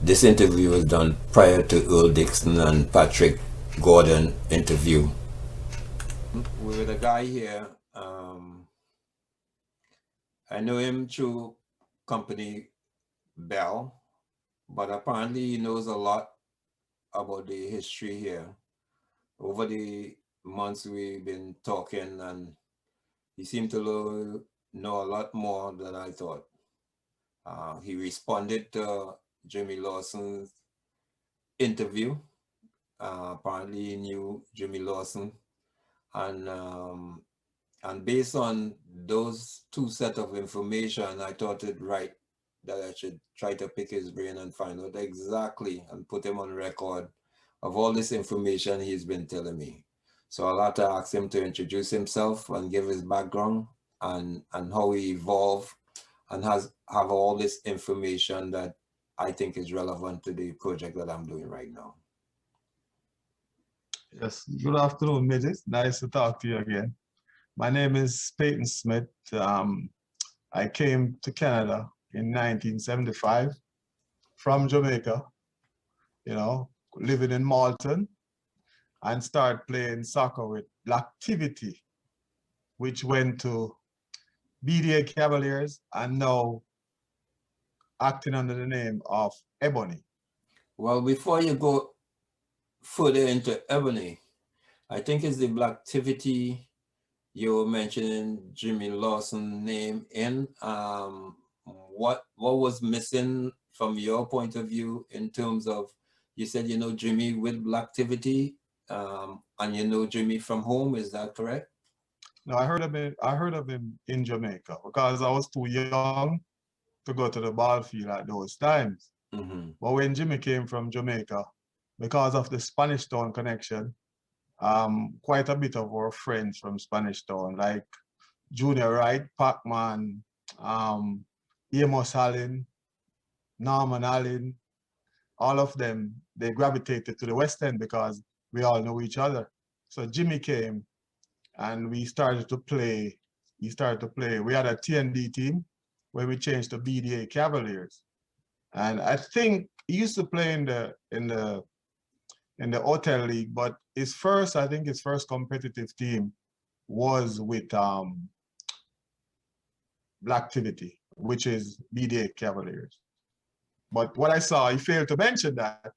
This interview was done prior to Earl Dixon and Patrick Gordon interview. We're with a guy here. I know him through company Bell, but apparently he knows a lot about the history here. Over the months we've been talking, and he seemed to know a lot more than I thought. He responded to Jimmy Lawson's interview. Apparently he knew Jimmy Lawson, and based on those two sets of information, I thought it right that I should try to pick his brain and find out exactly and put him on record of all this information he's been telling me. So I'll have to ask him to introduce himself and give his background and how he evolved and have all this information that I think is relevant to the project that I'm doing right now. Yes, good afternoon, midget. Nice to talk to you again. My name is Payton Smith. I came to Canada in 1975 from Jamaica, living in Malton, and started playing soccer with Blacktivity, which went to BDA Cavaliers and now acting under the name of Ebony. Well, before you go further into Ebony, I think it's the Blacktivity you were mentioning Jimmy Lawson name in. What was missing from your point of view in terms of, you said you know Jimmy with Blacktivity, and you know Jimmy from home, is that correct? No, I heard of him in Jamaica because I was too young to go to the ball field at those times. Mm-hmm. But when Jimmy came from Jamaica, because of the Spanish Town connection, quite a bit of our friends from Spanish Town, like Junior Wright, Pac-Man, Amos Allen, Norman Allen, all of them, they gravitated to the West End because we all know each other. So Jimmy came and we started to play. We had a TND team where we changed to BDA Cavaliers. And I think he used to play in the hotel league, but I think his first competitive team was with Blacktivity, which is BDA Cavaliers. But what I saw, he failed to mention that.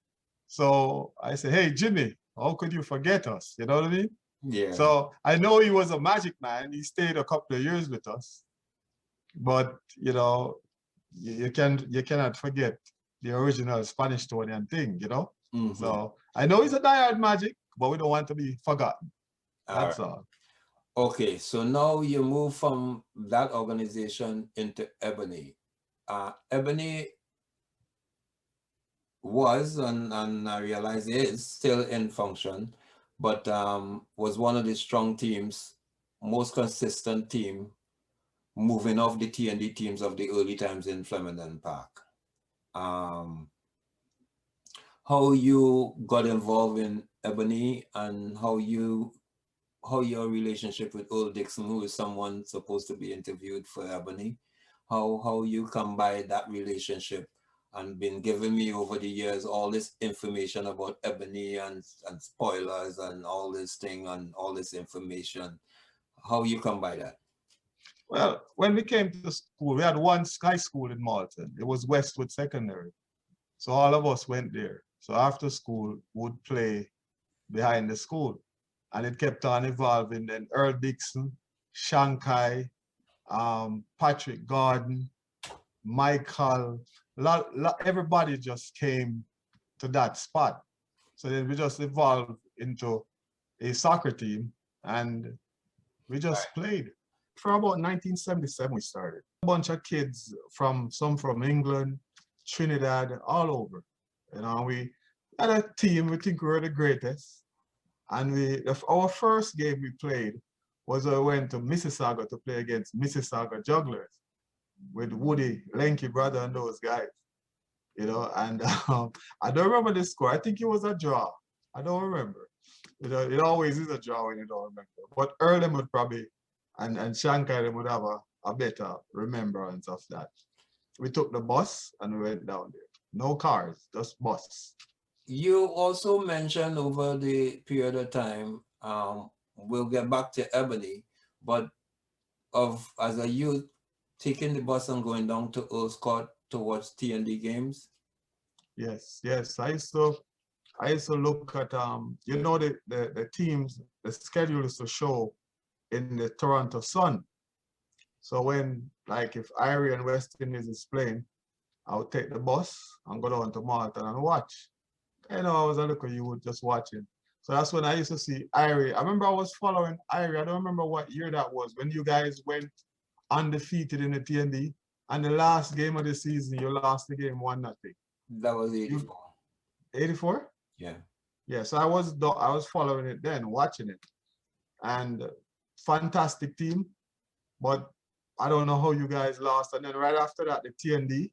So I said, hey, Jimmy, how could you forget us? You know what I mean? Yeah. So I know he was a Magic man. He stayed a couple of years with us. But, you cannot forget the original Spanish Tonian thing, Mm-hmm. So I know he's a diehard Magic, but we don't want to be forgotten. That's all. Okay, so now you move from that organization into Ebony. Ebony was, and I realize is still in function, but was one of the strong teams, most consistent team, moving off the T&D teams of the early times in Flemington Park. How you got involved in Ebony and how your relationship with Earl Dixon, who is someone supposed to be interviewed for Ebony, how you come by that relationship and been giving me over the years all this information about Ebony and spoilers and all this thing and all this information. How you come by that? Well, when we came to school, we had one high school in Malton. It was Westwood Secondary. So all of us went there. So after school, would play behind the school. And it kept on evolving. Then Earl Dixon, Shankai, Patrick Gordon, Michael, everybody just came to that spot. So then we just evolved into a soccer team and we just played. For about 1977 we started. A bunch of kids some from England, Trinidad, all over. We had a team, we think we were the greatest. And our first game we played was we went to Mississauga to play against Mississauga Jugglers with Woody, Lenky brother and those guys. And I don't remember the score. I think it was a draw. I don't remember. It always is a draw when you don't remember. But Earl would probably, and Shankar would have a better remembrance of that. We took the bus and we went down there. No cars, just bus. You also mentioned over the period of time, we'll get back to Ebony, but of as a youth, taking the bus and going down to Earls Court to watch T&D games. Yes, yes. I used to look at you know the teams, the schedule is to show in the Toronto Sun. So when like if Irie and West Indies is playing, I would take the bus and go down to Malta and watch. I was a little youth just watching. So that's when I used to see Irie. I remember I was following Irie. I don't remember what year that was when you guys went undefeated in the TND. And the last game of the season, you lost the game 1-0. That was You 84. 84? Yeah. Yeah, so I was following it then, watching it. And fantastic team, but I don't know how you guys lost. And then right after that, the TND,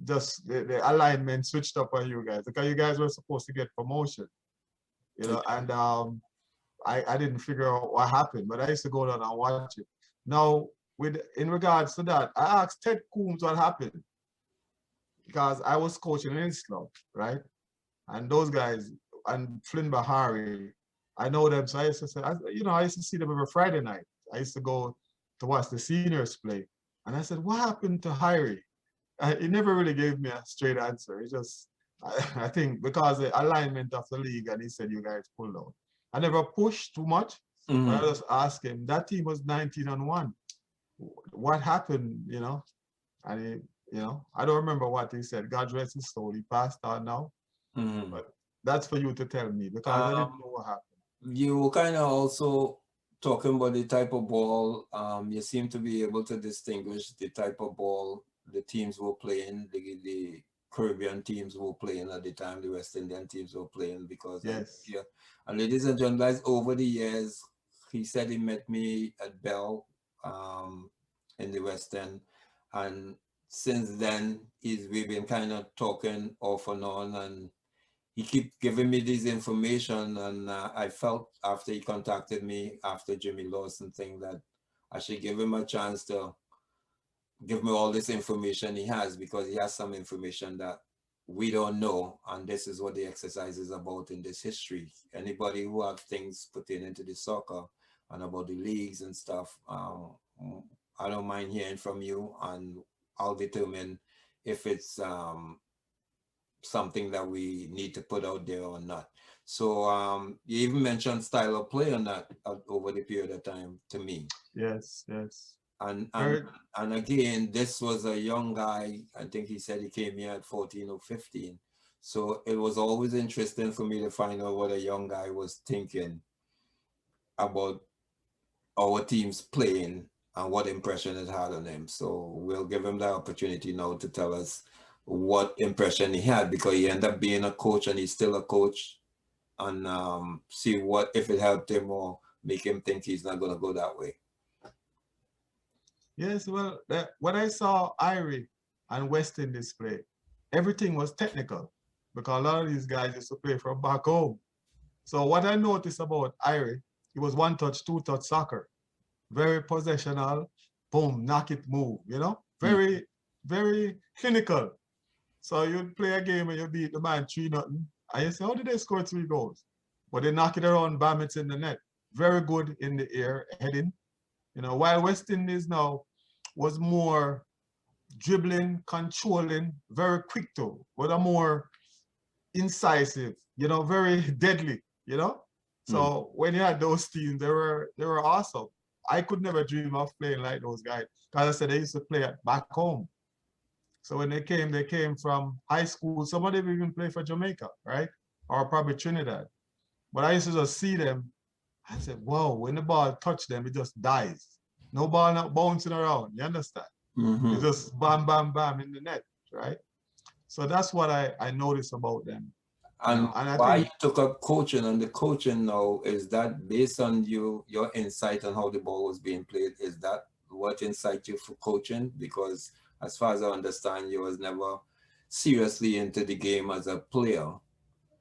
just the alignment switched up on you guys because you guys were supposed to get promotion, and I didn't figure out what happened, but I used to go down and watch it. Now, in regards to that, I asked Ted Coombs what happened because I was coaching in his club, right? And those guys and Flynn Bahari, I know them, so I used to say, I used to see them every Friday night. I used to go to watch the seniors play, and I said, "What happened to Harry?" He never really gave me a straight answer. He just, I think, because the alignment of the league, and he said, "You guys pulled out." I never pushed too much, but I just asked him. That team was 19-1. What happened? And I don't remember what he said. God rest his soul. He passed on now. But that's for you to tell me because I didn't know what happened. You were kind of also talking about the type of ball. You seem to be able to distinguish the type of ball the teams were playing, the Caribbean teams were playing at the time, the West Indian teams were playing because Yes. yeah. And ladies and gentlemen, over the years, he said he met me at Bell in the West End, and since then we've been kind of talking off and on, and he keep giving me this information, and I felt after he contacted me after Jimmy Lawson thing that I should give him a chance to give me all this information he has, because he has some information that we don't know, and this is what the exercise is about in this history. Anybody who have things pertaining to the soccer and about the leagues and stuff, I don't mind hearing from you, and I'll determine if it's something that we need to put out there or not. So you even mentioned style of play on that over the period of time to me. Yes, yes. And Very, again, this was a young guy. I think he said he came here at 14 or 15. So it was always interesting for me to find out what a young guy was thinking about our teams playing and what impression it had on him. So we'll give him the opportunity now to tell us what impression he had, because he ended up being a coach and he's still a coach, and see what if it helped him or make him think he's not going to go that way. yes, well, when I saw Irie and West Indies play, everything was technical because a lot of these guys used to play from back home. So what I noticed about Irie, it was one touch, two touch soccer. Very possessional, boom, knock it, move, Very, very clinical. So you'd play a game and you beat the man 3-0, and you say, how did they score 3 goals? But they knock it around, bam, it's in the net. Very good in the air, heading. While West Indies now was more dribbling, controlling, very quick too, but a more incisive, very deadly. So when you had those teams, they were awesome. I could never dream of playing like those guys. Because I said they used to play back home. So when they came from high school. Some of them even play for Jamaica, right? Or probably Trinidad. But I used to just see them. I said, whoa, when the ball touched them, it just dies. No ball not bouncing around. You understand? It's just bam, bam, bam in the net, right? So that's what I noticed about them. And And I why you think, took up coaching, and the coaching now, is that based on your insight on how the ball was being played? Is that what insight you for coaching? Because as far as I understand, you was never seriously into the game as a player,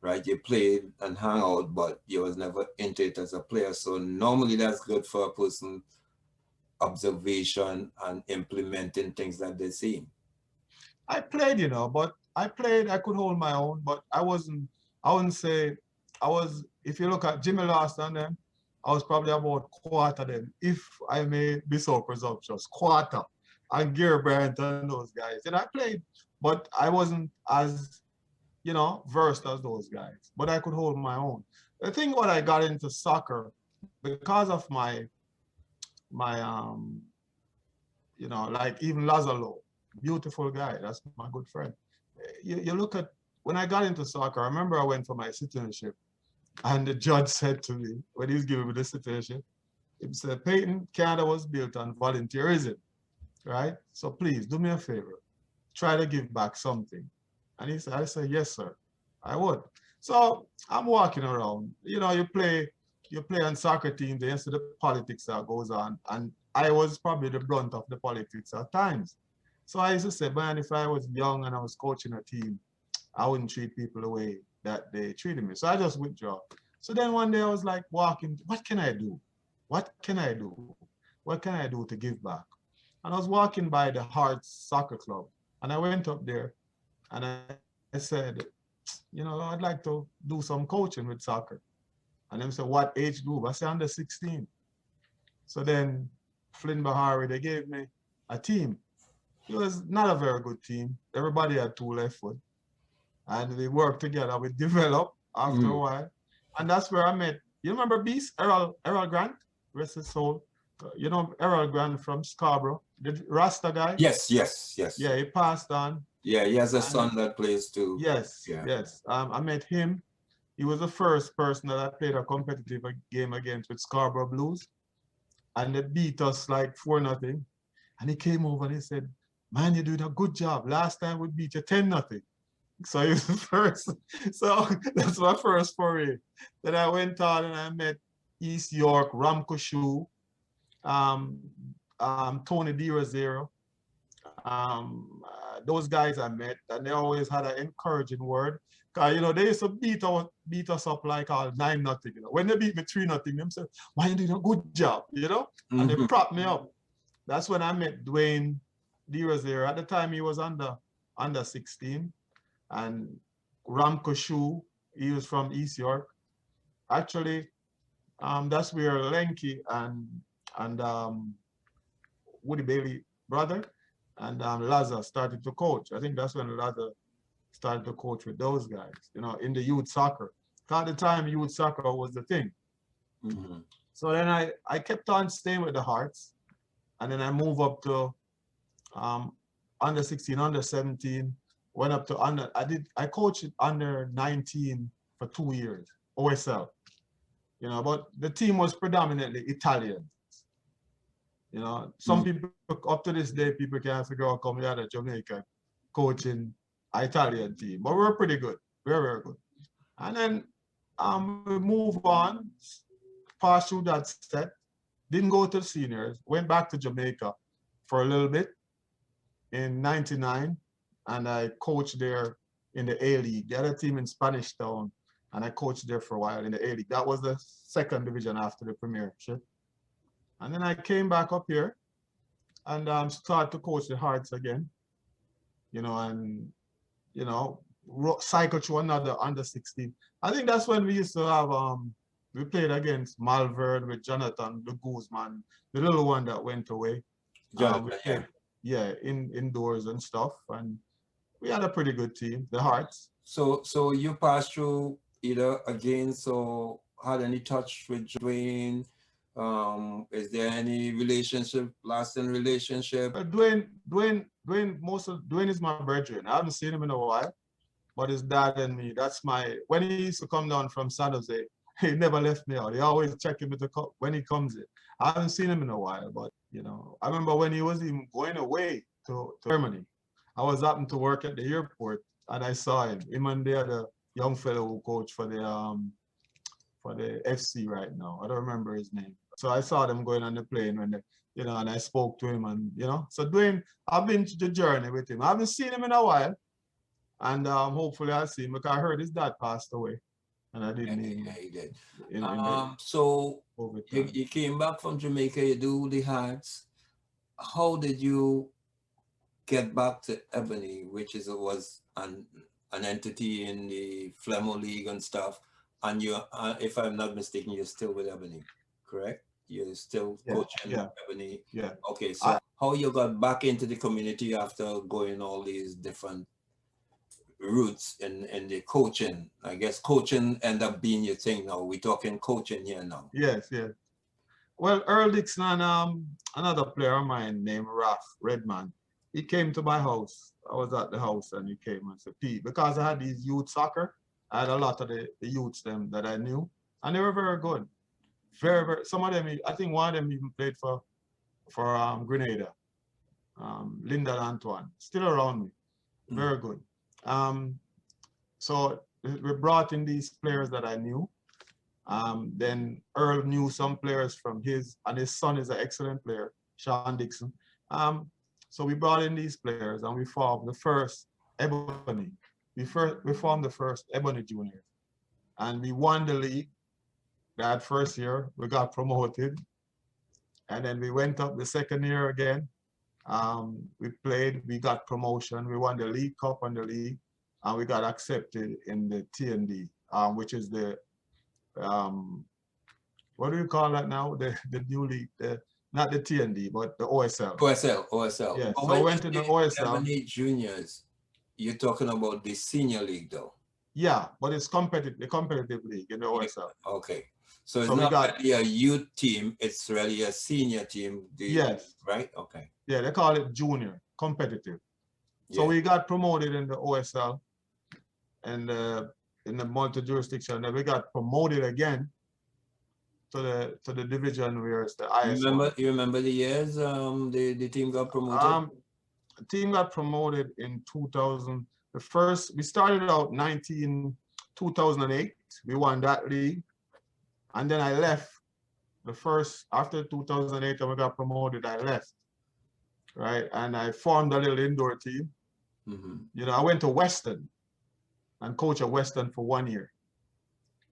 right? You played and hung out, but you was never into it as a player. So normally that's good for a person observation and implementing things that they see. I played, but I played, I could hold my own, but I wouldn't say, if you look at Jimmy Lawson then, I was probably about quarter then, if I may be so presumptuous, quarter. And Gary Bryant and those guys. And I played, but I wasn't as, versed as those guys, but I could hold my own. The thing when I got into soccer, because of my like even Lazaro, beautiful guy, that's my good friend. You look at, when I got into soccer, I remember I went for my citizenship, and the judge said to me, when he was giving me the citizenship, he said, Payton, Canada was built on volunteerism, right? So please do me a favor, try to give back something. And I said, yes, sir, I would. So I'm walking around, you play on soccer teams, and you see the politics that goes on. And I was probably the brunt of the politics at times. So I used to say, man, if I was young and I was coaching a team, I wouldn't treat people the way that they treated me. So I just withdraw. So then one day I was like walking, what can I do? What can I do? What can I do to give back? And I was walking by the Hearts Soccer Club, and I went up there and I said, I'd like to do some coaching with soccer. And they said, what age group? I said, under 16. So then Flynn Bahari, they gave me a team. It was not a very good team. Everybody had two left foot. And we worked together. We developed after a while. And that's where I met, you remember Beast, Errol Grant, rest his soul. Errol Grant from Scarborough, the Rasta guy. Yes. Yeah, he passed on. Yeah, he has a son that plays too. Yes, Yeah. yes. I met him. He was the first person that I played a competitive game against with Scarborough Blues. And they beat us like 4-0. And he came over and he said, man, you're doing a good job. Last time we beat you 10-0. So he was the first. So that's my first foray. Then I went on and I met East York, Ramkoshu, Tony DeRozero. Those guys I met, and they always had an encouraging word. Cause they used to beat us up like 9-0. When they beat me 3-0, them said, "Why you doing a good job?" And they propped me up. That's when I met Dwayne DeRozero. At the time, he was under 16, and Ramko Shu, he was from East York. Actually, that's where Lenky and Woody Bailey brother and Laza started to coach. I think that's when Laza started to coach with those guys, in the youth soccer. At the time, youth soccer was the thing. So then I kept on staying with the Hearts, and then I moved up to under 16, under 17, went up to I coached under 19 for 2 years, OSL. But the team was predominantly Italian. Some people, up to this day, people can't figure out coming out of Jamaica coaching an Italian team. But we were pretty good, very, very good. And then we moved on, passed through that set, didn't go to the seniors, went back to Jamaica for a little bit in 99, and I coached there in the A-League. The other team in Spanish Town, and I coached there for a while in the A-League. That was the second division after the Premiership. And then I came back up here and started to coach the Hearts again, and, cycle through another under 16. I think that's when we used to have, we played against Malvern with Jonathan, the Guzman, the little one that went away. Jonathan, indoors and stuff. And we had a pretty good team, the Hearts. So you passed through either again, so had any touch with Dwayne? Is there any lasting relationship? Dwayne is my brethren. I haven't seen him in a while, but his dad and me, when he used to come down from San Jose, he never left me out. He always checked him when he comes in. I haven't seen him in a while, but I remember when he was even going away to Germany. I was happened to work at the airport and I saw him and the other young fellow who coached for the FC right now. I don't remember his name. So I saw them going on the plane when and I spoke to him and So Dwayne, I've been to the journey with him. I haven't seen him in a while, and hopefully I'll see him because I heard his dad passed away, and I didn't. Yeah, he did. So you came back from Jamaica. You do the Hearts. How did you get back to Ebony, which was an entity in the Flemo League and stuff, and you, if I'm not mistaken, you're still with Ebony, correct? You're still Yeah, coaching yeah, Ebony. yeah. Okay, so I, how you got back into the community after going all these different routes in the coaching? I guess coaching end up being your thing now. We're talking coaching here now. yes, yes. Well, Earl Dixon and another player of mine named Ralph Redman, he came to my house. I was at the house and he came and said, Pete, because I had these youth soccer, I had a lot of the youths them that I knew, and they were very good. Very, very, some of them, I think one of them even played for Grenada, Linda Antoine, still around me, very good. So we brought in these players that I knew. Then Earl knew some players from and his son is an excellent player, Sean Dixon. So we brought in these players and we formed the first Ebony. We formed the first Ebony Juniors. And we won the league that first year. We got promoted. And then we went up the second year again. We played, we got promotion. We won the League Cup and the league. And we got accepted in the TND, which is the what do you call that now? The new league, not the TND, but the OSL. OSL. Yeah, But so when I you went to the say OSL. Ebony Juniors, you're talking about the senior league though. Yeah, but it's competitive, the competitive league in the OSL. Okay. So it's So we not got, really a youth team, it's really a senior team. yes, Right? Okay. yeah, they call it junior, competitive. So Yeah. we got promoted in the OSL and in the multi-jurisdiction, and we got promoted again to the division where it's the highest one. You remember the years the team got promoted? The team got promoted in 2000. We started out 2008. We won that league. And then I left after 2008 and we got promoted, I left. Right. And I formed a little indoor team. You know, I went to Western and coached at Western for 1 year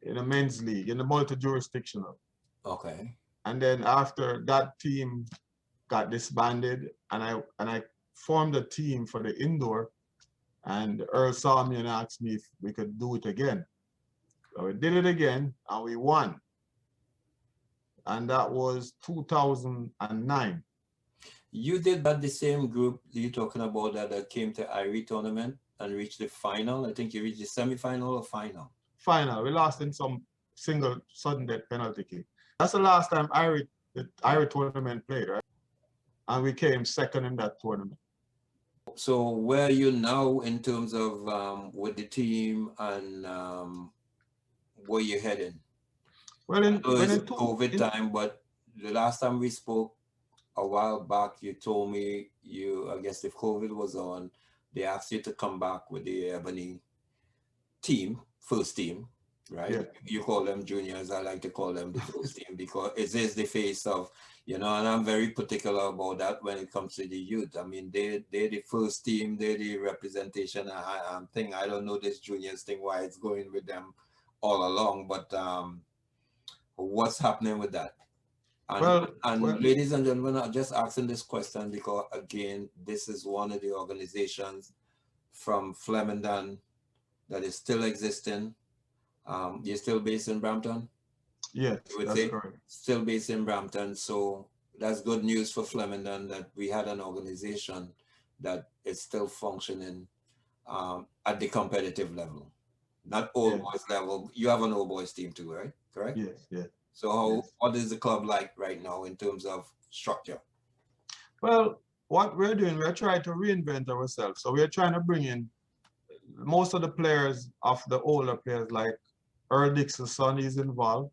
in a men's league, in the multi-jurisdictional. Okay. And then after that team got disbanded and I formed a team for the indoor, and Earl saw me and asked me if we could do it again. So we did it again and we won. And that was 2009. You did that the same group you're talking about that came to IRE tournament and reached the final. I think you reached the semi-final or final. Final. We lost in some single sudden death penalty kick. That's the last time the IRE tournament played, right? And we came second in that tournament. So where are you now in terms of with the team and where you're heading? Well, it's COVID time, but the last time we spoke a while back, you told me I guess if COVID was on, they asked you to come back with the Ebony team, first team, right? Yeah. You call them juniors. I like to call them the first team because it is the face of, you know, and I'm very particular about that when it comes to the youth. I mean, they're the first team, they're the representation. I don't know this juniors thing, why it's going with them all along, but what's happening with that? And ladies and gentlemen, I'm just asking this question because, again, this is one of the organizations from Flemington that is still existing. You're still based in Brampton? Yes, that's correct. Still based in Brampton. So that's good news for Flemington that we had an organization that is still functioning at the competitive level. Not old boys level. You have an old boys team too, right? Correct? Yes, yes. So what is the club like right now in terms of structure? Well, what we're doing, we're trying to reinvent ourselves. So we're trying to bring in most of the players of the older players, like Earl Dixon's son is involved,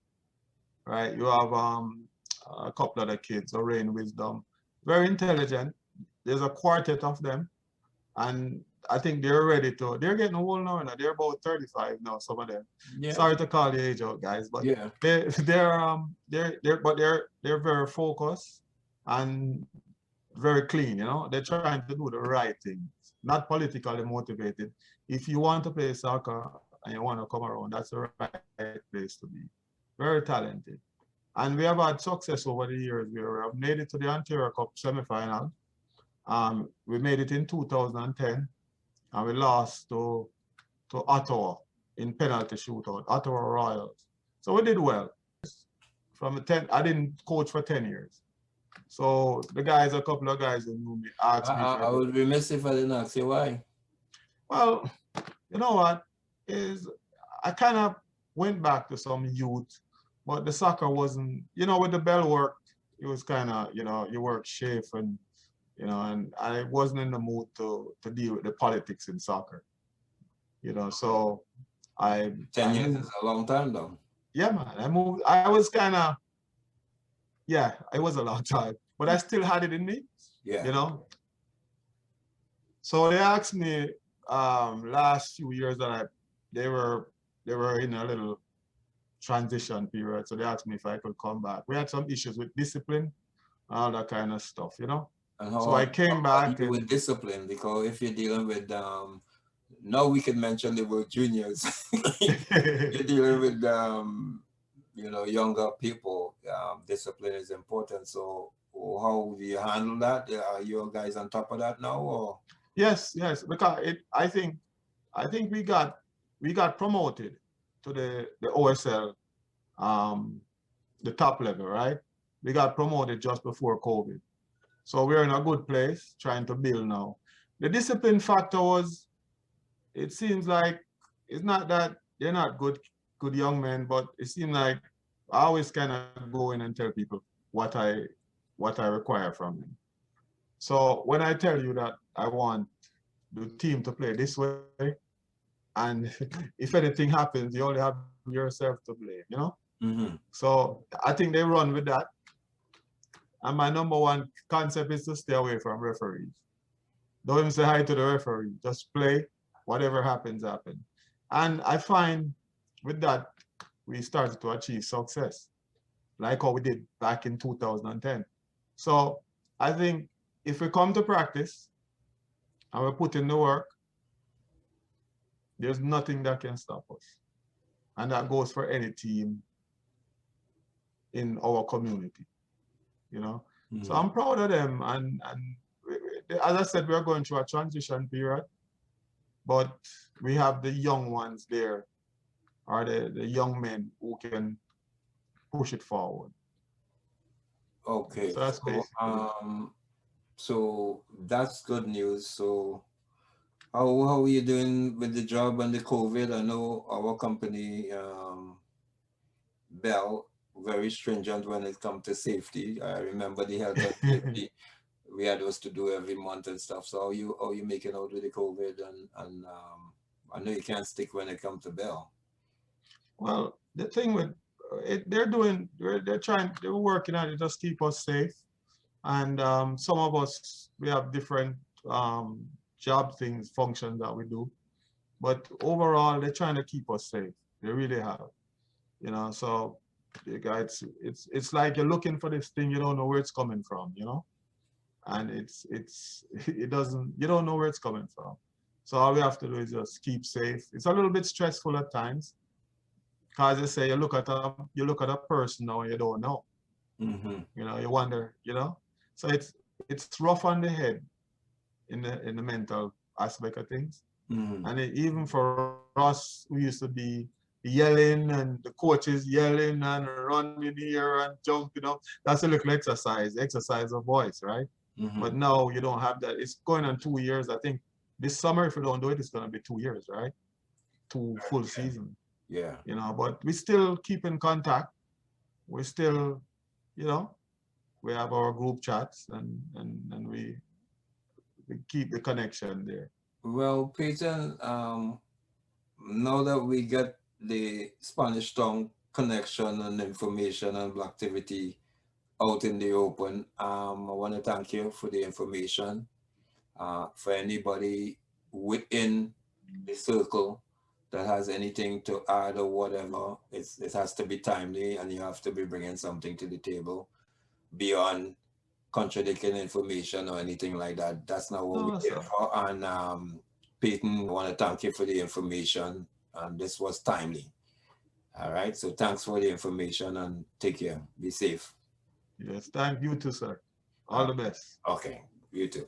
right? You have a couple of the kids, Rain Wisdom, very intelligent. There's a quartet of them, and I think they're they're getting old now, and they're about 35 now, some of them. Yeah. Sorry to call the age out, guys, but yeah, they're very focused and very clean, you know. They're trying to do the right thing, not politically motivated. If you want to play soccer and you want to come around, that's the right place to be. Very talented. And we have had success over the years. We have made it to the Ontario Cup semi-final. We made it in 2010, and we lost to Ottawa in penalty shootout, Ottawa Royals. So we did well. From the 10, I didn't coach for 10 years. So the guys, a couple of guys who knew me asked me if I I could. would be remiss if I didn't ask you why. Well, you know what? Is I kind of went back to some youth, but the soccer wasn't, with the bell work, it was kind of, you work shift and I wasn't in the mood to deal with the politics in soccer, so I 10 I years moved. is a long time though. Yeah, man, I moved. I was kind of, yeah, it was a long time, but I still had it in me, Yeah. you know. So they asked me last few years that they were in a little transition period. So they asked me if I could come back. We had some issues with discipline, all that kind of stuff. And So I came how back you with and discipline? Because if you're dealing with now we can mention the word juniors. You're dealing with younger people. Discipline is important. So how do you handle that? Are you guys on top of that now, or? yes, because I think we got promoted to the OSL, the top level, right? We got promoted just before COVID. So we're in a good place trying to build now. The discipline factor was, it seems like it's not that they're not good young men, but it seems like I always kind of go in and tell people what I require from them. So when I tell you that I want the team to play this way, and if anything happens, you only have yourself to blame. Mm-hmm. So I think they run with that. And my number one concept is to stay away from referees. Don't even say hi to the referee. Just play. Whatever happens, happen. And I find with that, we started to achieve success, like how we did back in 2010. So I think if we come to practice and we put in the work, there's nothing that can stop us. And that goes for any team in our community. So I'm proud of them. And as I said, we're going through a transition period, but we have the young ones there, or the young men who can push it forward. Okay. So that's So basically. so that's good news. So how are you doing with the job and the COVID? I know our company, Bell, very stringent when it comes to safety. I remember the health and safety we had us to do every month and stuff. So how you making out with the COVID and I know you can't stick when it comes to Bell. Well, the thing with it, they're working on it, just keep us safe. And some of us, we have different job things, functions that we do. But overall, they're trying to keep us safe. They really have. So it's like you're looking for this thing, you don't know where it's coming from. And it doesn't, you don't know where it's coming from. So all we have to do is just keep safe. It's a little bit stressful at times, because they say you look at a person now and you don't know. Mm-hmm. You wonder. So it's rough on the head in the mental aspect of things. Mm-hmm. And even for us, we used to be yelling and the coaches yelling and running here and jump. That's a little exercise of voice, right? Mm-hmm. But now you don't have that. It's going on 2 years. I think this summer, if we don't do it, it's going to be 2 years, right? Two full season. Yeah. But we still keep in contact. We still, you know, we have our group chats and we keep the connection there. Well, Payton, now that we get the Spanish Town connection and information and activity out in the open, I want to thank you for the information. For anybody within the circle that has anything to add or whatever, it has to be timely and you have to be bringing something to the table beyond contradicting information or anything like that. That's not what we're No, here sir. for. And Peyton, I want to thank you for the information. And this was timely. All right. So thanks for the information and take care. Be safe. Yes, thank you too, sir. All Uh, the best. okay. You too.